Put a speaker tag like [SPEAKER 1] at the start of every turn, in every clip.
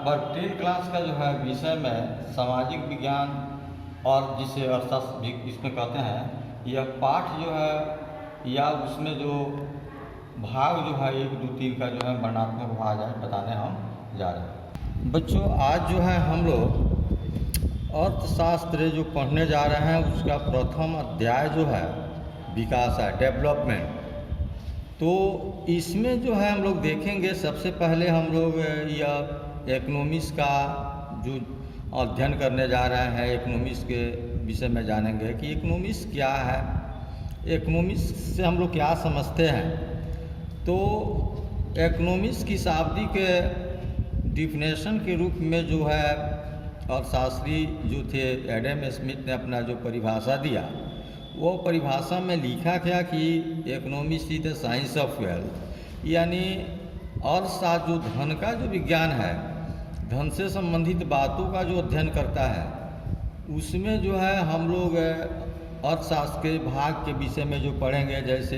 [SPEAKER 1] वर्ग 10 क्लास का जो है विषय में सामाजिक विज्ञान और जिसे अर्थशास्त्र भी इसमें कहते हैं, यह पाठ जो है या उसमें जो भाग जो है 1, 2, 3 का जो है वर्णनात्मक भाग है बताने हम जा रहे हैं। बच्चों, आज जो है हम लोग अर्थशास्त्र जो पढ़ने जा रहे हैं उसका प्रथम अध्याय जो है विकास है, डेवलपमेंट। तो इसमें जो है हम लोग देखेंगे, सबसे पहले हम लोग यह इकोनॉमिक्स का जो अध्ययन करने जा रहे हैं, इकोनॉमिक्स के विषय में जानेंगे कि इकोनॉमिक्स क्या है, इकोनॉमिक्स से हम लोग क्या समझते हैं। तो इकोनॉमिक्स की शाब्दिक डिफिनेशन के रूप में जो है अर्थशास्त्री जो थे एडम स्मिथ ने अपना जो परिभाषा दिया, वो परिभाषा में लिखा क्या कि economics is the science of wealth, यानी अर्थशास्त्र जो धन का जो विज्ञान है, धन से संबंधित बातों का जो अध्ययन करता है, उसमें जो है हम लोग अर्थशास्त्र के भाग के विषय में जो पढ़ेंगे। जैसे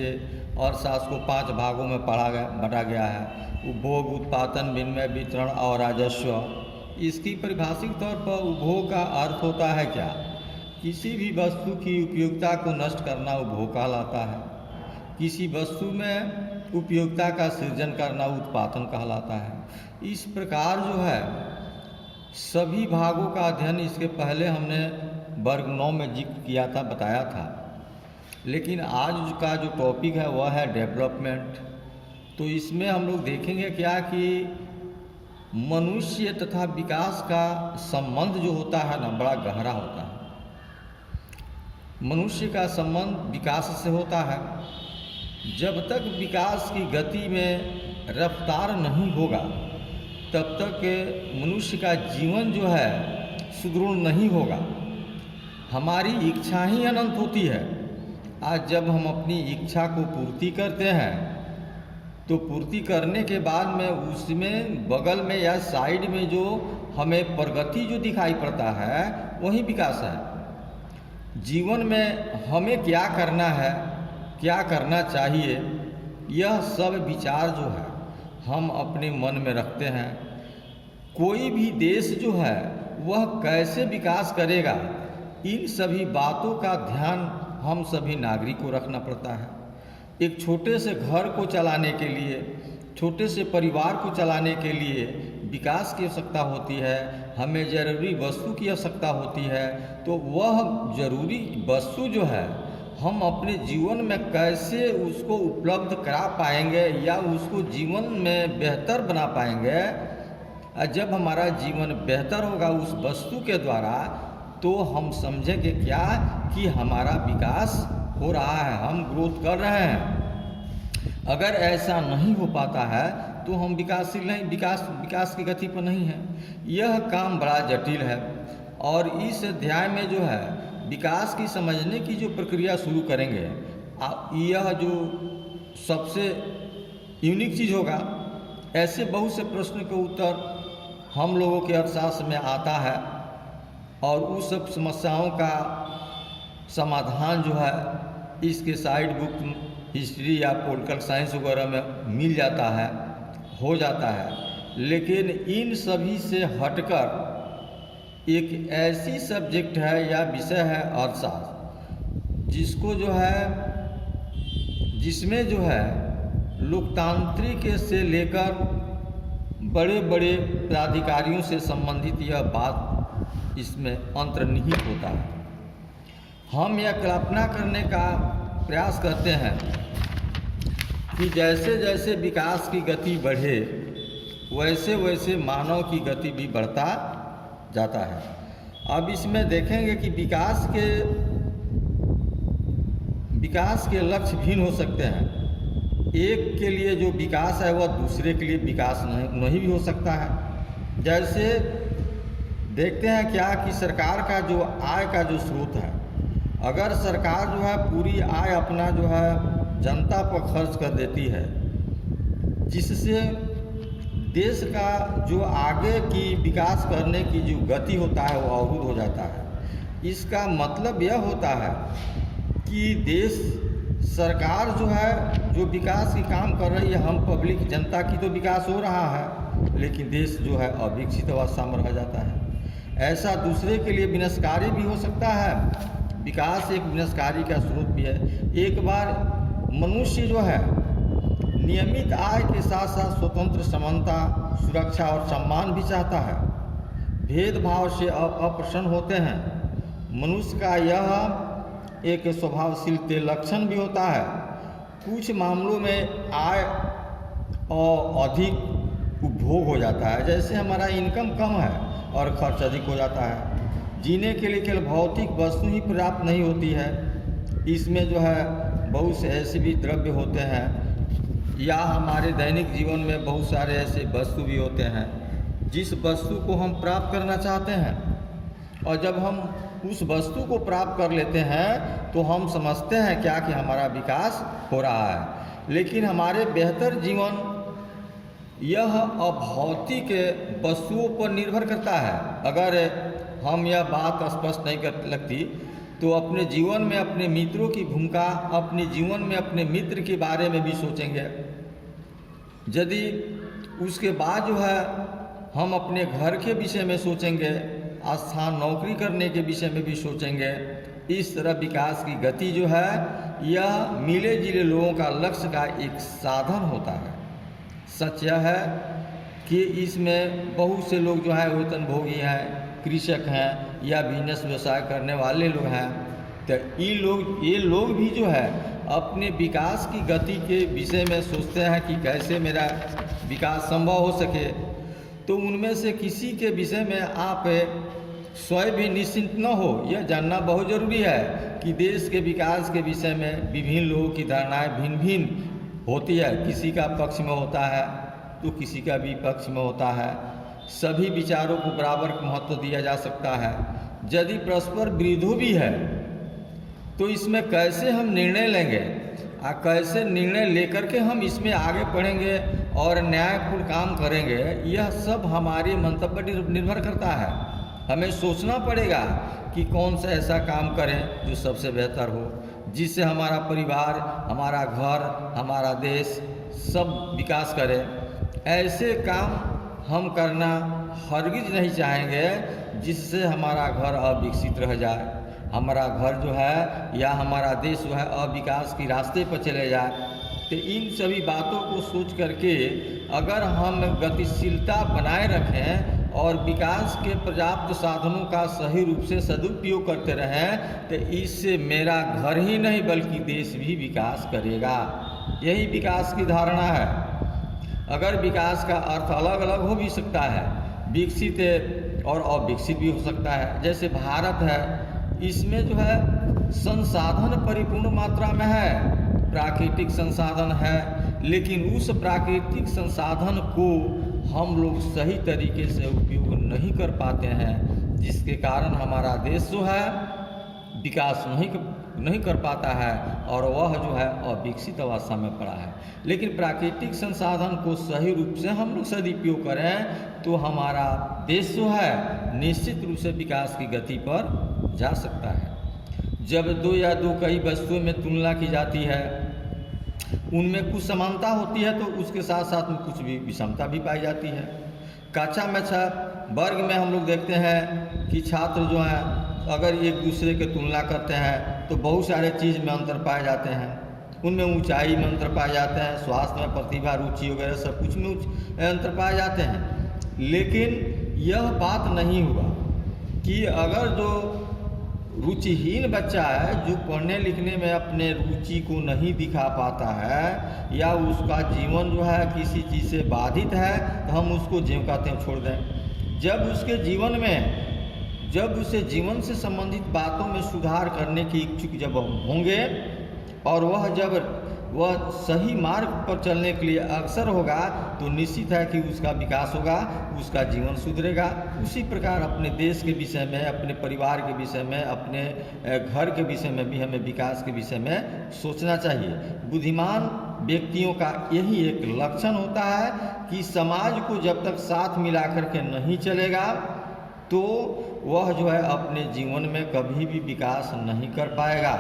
[SPEAKER 1] अर्थशास्त्र को 5 भागों में बांटा गया है, उपभोग, उत्पादन, विनिमय, वितरण और राजस्व। इसकी परिभाषिक तौर पर उपभोग का अर्थ होता है क्या? किसी भी वस्तु की उपयोगिता को नष्ट करना उपभोग कहलाता है। किसी वस्तु में उपयोगिता का सृजन करना उत्पादन कहलाता है। इस प्रकार जो है सभी भागों का अध्ययन इसके पहले हमने वर्ग 9 में जिक्र किया था, बताया था। लेकिन आज का जो टॉपिक है वह है डेवलपमेंट। तो इसमें हम लोग देखेंगे क्या कि मनुष्य तथा विकास का संबंध जो होता है ना, बड़ा गहरा होता है। मनुष्य का संबंध विकास से होता है। जब तक विकास की गति में रफ्तार नहीं होगा तब तक मनुष्य का जीवन जो है सुदृढ़ नहीं होगा। हमारी इच्छा ही अनंत होती है। आज जब हम अपनी इच्छा को पूर्ति करते हैं तो पूर्ति करने के बाद में उसमें बगल में या साइड में जो हमें प्रगति जो दिखाई पड़ता है वही विकास है। जीवन में हमें क्या करना है, क्या करना चाहिए, यह सब विचार जो है हम अपने मन में रखते हैं। कोई भी देश जो है वह कैसे विकास करेगा, इन सभी बातों का ध्यान हम सभी नागरिक को रखना पड़ता है। एक छोटे से घर को चलाने के लिए, छोटे से परिवार को चलाने के लिए विकास की आवश्यकता होती है, हमें ज़रूरी वस्तु की आवश्यकता होती है। तो वह ज़रूरी वस्तु जो है हम अपने जीवन में कैसे उसको उपलब्ध करा पाएंगे या उसको जीवन में बेहतर बना पाएंगे। जब हमारा जीवन बेहतर होगा उस वस्तु के द्वारा, तो हम समझेंगे क्या कि हमारा विकास हो रहा है, हम ग्रोथ कर रहे हैं। अगर ऐसा नहीं हो पाता है तो हम विकासशील नहीं, विकास की गति पर नहीं है। यह काम बड़ा जटिल है। और इस अध्याय में जो है विकास की समझने की जो प्रक्रिया शुरू करेंगे, यह जो सबसे यूनिक चीज़ होगा। ऐसे बहुत से प्रश्न के उत्तर हम लोगों के अर्थशास्त्र में आता है और उस सब समस्याओं का समाधान जो है इसके साइड बुक हिस्ट्री या पॉलिटिकल साइंस वगैरह में मिल जाता है, हो जाता है। लेकिन इन सभी से हटकर एक ऐसी सब्जेक्ट है या विषय है अर्थशास्त्र, जिसको जो है जिसमें जो है लोकतांत्रिक से लेकर बड़े बड़े प्राधिकारियों से संबंधित यह बात इसमें अंतर्निहित होता है। हम यह कल्पना करने का प्रयास करते हैं कि जैसे जैसे विकास की गति बढ़े वैसे वैसे मानव की गति भी बढ़ता जाता है। अब इसमें देखेंगे कि विकास के लक्ष्य भिन्न हो सकते हैं। एक के लिए जो विकास है वह दूसरे के लिए विकास नहीं भी हो सकता है। जैसे देखते हैं क्या कि सरकार का जो आय का जो स्रोत है, अगर सरकार जो है पूरी आय अपना जो है जनता पर खर्च कर देती है, जिससे देश का जो आगे की विकास करने की जो गति होता है वो अवरुद्ध हो जाता है। इसका मतलब यह होता है कि सरकार जो है जो विकास की काम कर रही है, हम पब्लिक जनता की तो विकास हो रहा है, लेकिन देश जो है अविकसित अवस्था में रह जाता है। ऐसा दूसरे के लिए विनाशकारी भी हो सकता है। विकास एक विनाशकारी का स्रोत भी है। एक बार मनुष्य जो है नियमित आय के साथ साथ स्वतंत्र समानता, सुरक्षा और सम्मान भी चाहता है। भेदभाव से अप्रसन्न होते हैं। मनुष्य का यह एक स्वभावशील लक्षण भी होता है। कुछ मामलों में आय और अधिक उपभोग हो जाता है, जैसे हमारा इनकम कम है और खर्च अधिक हो जाता है। जीने के लिए केवल भौतिक वस्तु ही पर्याप्त नहीं होती है, इसमें जो है बहुत से ऐसे भी द्रव्य होते हैं या हमारे दैनिक जीवन में बहुत सारे ऐसे वस्तु भी होते हैं जिस वस्तु को हम प्राप्त करना चाहते हैं, और जब हम उस वस्तु को प्राप्त कर लेते हैं तो हम समझते हैं क्या कि हमारा विकास हो रहा है। लेकिन हमारे बेहतर जीवन यह अभौतिक वस्तुओं पर निर्भर करता है। अगर हम यह बात स्पष्ट नहीं कर लगती तो अपने जीवन में अपने मित्रों की भूमिका, अपने जीवन में अपने मित्र के बारे में भी सोचेंगे। यदि उसके बाद जो है हम अपने घर के विषय में सोचेंगे, स्थान नौकरी करने के विषय में भी सोचेंगे। इस तरह विकास की गति जो है यह मिले जुले लोगों का लक्ष्य का एक साधन होता है। सच यह है कि इसमें बहुत से लोग जो है वेतनभोगी हैं, कृषक हैं या बिजनेस व्यवसाय करने वाले लोग हैं। तो ये लोग भी जो है अपने विकास की गति के विषय में सोचते हैं कि कैसे मेरा विकास संभव हो सके। तो उनमें से किसी के विषय में आप स्वयं भी निश्चिंत न हो, यह जानना बहुत ज़रूरी है कि देश के विकास के विषय में विभिन्न लोगों की धारणाएँ भिन्न भिन्न होती है। किसी का पक्ष में होता है तो किसी का विपक्ष में होता है। सभी विचारों को बराबर महत्व दिया जा सकता है। यदि परस्पर विरोध भी है तो इसमें कैसे हम निर्णय लेंगे और कैसे निर्णय लेकर के हम इसमें आगे बढ़ेंगे और न्यायपूर्ण काम करेंगे, यह सब हमारे मंतव्य पर निर्भर करता है। हमें सोचना पड़ेगा कि कौन सा ऐसा काम करें जो सबसे बेहतर हो, जिससे हमारा परिवार, हमारा घर, हमारा देश सब विकास करे। ऐसे काम हम करना हरगिज नहीं चाहेंगे जिससे हमारा घर अविकसित रह जाए, हमारा घर जो है या हमारा देश जो है अविकास के रास्ते पर चले जाए। तो इन सभी बातों को सोच करके अगर हम गतिशीलता बनाए रखें और विकास के पर्याप्त साधनों का सही रूप से सदुपयोग करते रहें तो इससे मेरा घर ही नहीं बल्कि देश भी विकास करेगा। यही विकास की धारणा है। अगर विकास का अर्थ अलग अलग हो भी सकता है, विकसित और अविकसित भी हो सकता है। जैसे भारत है, इसमें जो है संसाधन परिपूर्ण मात्रा में है, प्राकृतिक संसाधन है, लेकिन उस प्राकृतिक संसाधन को हम लोग सही तरीके से उपयोग नहीं कर पाते हैं, जिसके कारण हमारा देश जो है विकास नहीं कर पाता है और वह जो है अविकसित अवस्था में पड़ा है। लेकिन प्राकृतिक संसाधन को सही रूप से हम लोग सदुपयोग करें तो हमारा देश जो है निश्चित रूप से विकास की गति पर जा सकता है। जब दो या दो कई वस्तुओं में तुलना की जाती है, उनमें कुछ समानता होती है तो उसके साथ साथ में कुछ भी विषमता भी पाई जाती है। कक्षा में वर्ग में हम लोग देखते हैं कि छात्र जो हैं अगर एक दूसरे के तुलना करते हैं तो बहुत सारे चीज़ में अंतर पाए जाते हैं। उनमें ऊंचाई में अंतर पाए जाते हैं, स्वास्थ्य में, प्रतिभा, रुचि वगैरह सब कुछ में अंतर पाए जाते हैं। लेकिन यह बात नहीं हुआ कि अगर जो रुचिहीन बच्चा है, जो पढ़ने लिखने में अपने रुचि को नहीं दिखा पाता है या उसका जीवन जो है किसी चीज़ से बाधित है, तो हम उसको ज्यों का त्यों छोड़ दें। जब उसे जीवन से संबंधित बातों में सुधार करने की इच्छुक जब होंगे और वह सही मार्ग पर चलने के लिए अग्रसर होगा तो निश्चित है कि उसका विकास होगा, उसका जीवन सुधरेगा। उसी प्रकार अपने देश के विषय में, अपने परिवार के विषय में, अपने घर के विषय में भी हमें विकास के विषय में सोचना चाहिए। बुद्धिमान व्यक्तियों का यही एक लक्षण होता है कि समाज को जब तक साथ मिलाकर के नहीं चलेगा तो वह जो है अपने जीवन में कभी भी विकास नहीं कर पाएगा।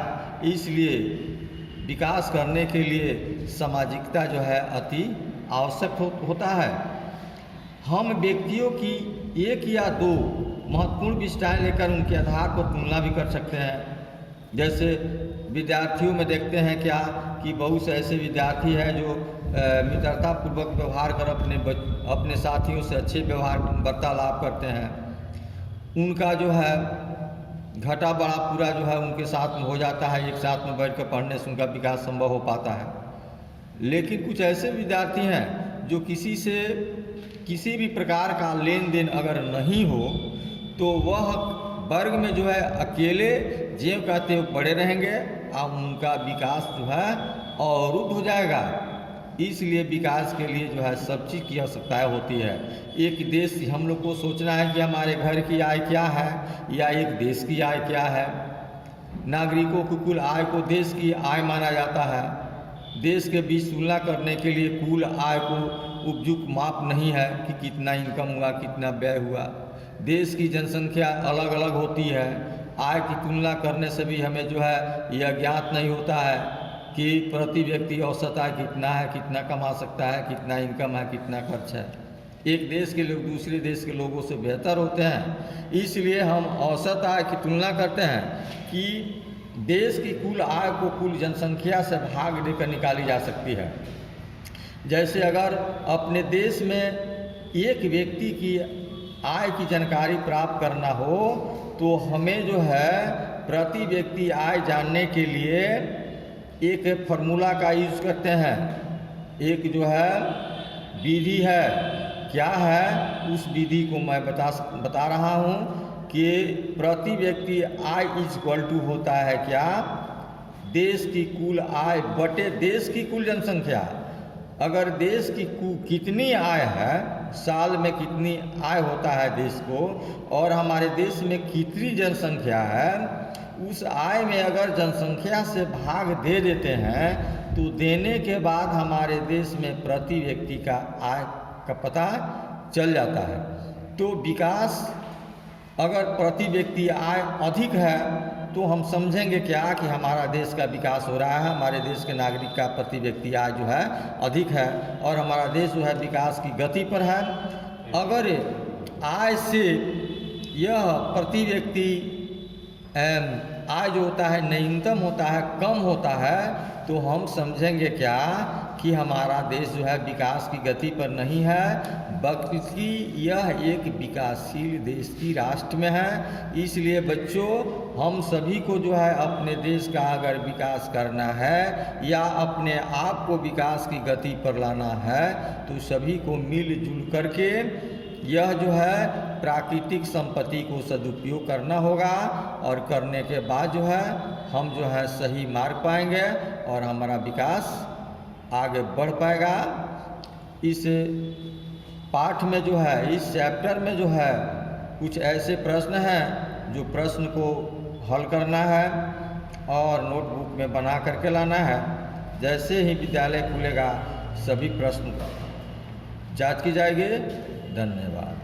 [SPEAKER 1] इसलिए विकास करने के लिए सामाजिकता जो है अति आवश्यक होता है। हम व्यक्तियों की एक या दो महत्वपूर्ण विशेषताएं लेकर उनके आधार पर तुलना भी कर सकते हैं। जैसे विद्यार्थियों में देखते हैं क्या कि बहुत से ऐसे विद्यार्थी हैं जो मित्रतापूर्वक व्यवहार कर अपने साथियों से अच्छे व्यवहार वार्तालाप करते हैं। उनका जो है घटा बड़ा पूरा जो है उनके साथ में हो जाता है, एक साथ में बैठ कर पढ़ने से उनका विकास संभव हो पाता है। लेकिन कुछ ऐसे विद्यार्थी हैं जो किसी भी प्रकार का लेन देन अगर नहीं हो तो वह वर्ग में जो है अकेले ज्यों कहते हुए पड़े रहेंगे और उनका विकास जो है अवरुद्ध हो जाएगा। इसलिए विकास के लिए जो है सब चीज़ की आवश्यकताएँ होती है। एक देश, हम लोग को सोचना है कि हमारे घर की आय क्या है या एक देश की आय क्या है। नागरिकों की कुल आय को देश की आय माना जाता है। देश के बीच तुलना करने के लिए कुल आय को उपयुक्त माप नहीं है कि कितना इनकम हुआ, कितना व्यय हुआ। देश की जनसंख्या अलग अलग होती है। आय की तुलना करने से भी हमें जो है यह ज्ञात नहीं होता है कि प्रति व्यक्ति औसत आय कितना है, कितना कमा सकता है, कितना इनकम है, कितना खर्च है। एक देश के लोग दूसरे देश के लोगों से बेहतर होते हैं। इसलिए हम औसत आय की तुलना करते हैं कि देश की कुल आय को कुल जनसंख्या से भाग देकर निकाली जा सकती है। जैसे अगर अपने देश में एक व्यक्ति की आय की जानकारी प्राप्त करना हो तो हमें जो है प्रति व्यक्ति आय जानने के लिए एक फार्मूला का यूज़ करते हैं। एक जो है विधि है, क्या है उस विधि को मैं बता रहा हूँ कि प्रति व्यक्ति आय इज इक्वल टू होता है क्या, देश की कुल आय बटे देश की कुल जनसंख्या। अगर देश की कितनी आय है, साल में कितनी आय होता है देश को, और हमारे देश में कितनी जनसंख्या है, उस आय में अगर जनसंख्या से भाग दे देते हैं तो देने के बाद हमारे देश में प्रति व्यक्ति का आय का पता चल जाता है। तो विकास, अगर प्रति व्यक्ति आय अधिक है तो हम समझेंगे क्या कि हमारा देश का विकास हो रहा है, हमारे देश के नागरिक का प्रति व्यक्ति आय जो है अधिक है और हमारा देश जो है विकास की गति पर है। अगर आय से यह प्रति व्यक्ति आय जो होता है न्यूनतम होता है, कम होता है, तो हम समझेंगे क्या कि हमारा देश जो है विकास की गति पर नहीं है, बल्कि यह एक विकासशील देश की राष्ट्र में है। इसलिए बच्चों, हम सभी को जो है अपने देश का अगर विकास करना है या अपने आप को विकास की गति पर लाना है तो सभी को मिलजुल करके यह जो है प्राकृतिक संपत्ति को सदुपयोग करना होगा, और करने के बाद जो है हम जो है सही मार्ग पाएंगे और हमारा विकास आगे बढ़ पाएगा। इस पाठ में जो है, इस चैप्टर में जो है कुछ ऐसे प्रश्न हैं जो प्रश्न को हल करना है और नोटबुक में बना करके लाना है। जैसे ही विद्यालय खुलेगा सभी प्रश्न जांच की जाएगी। धन्यवाद।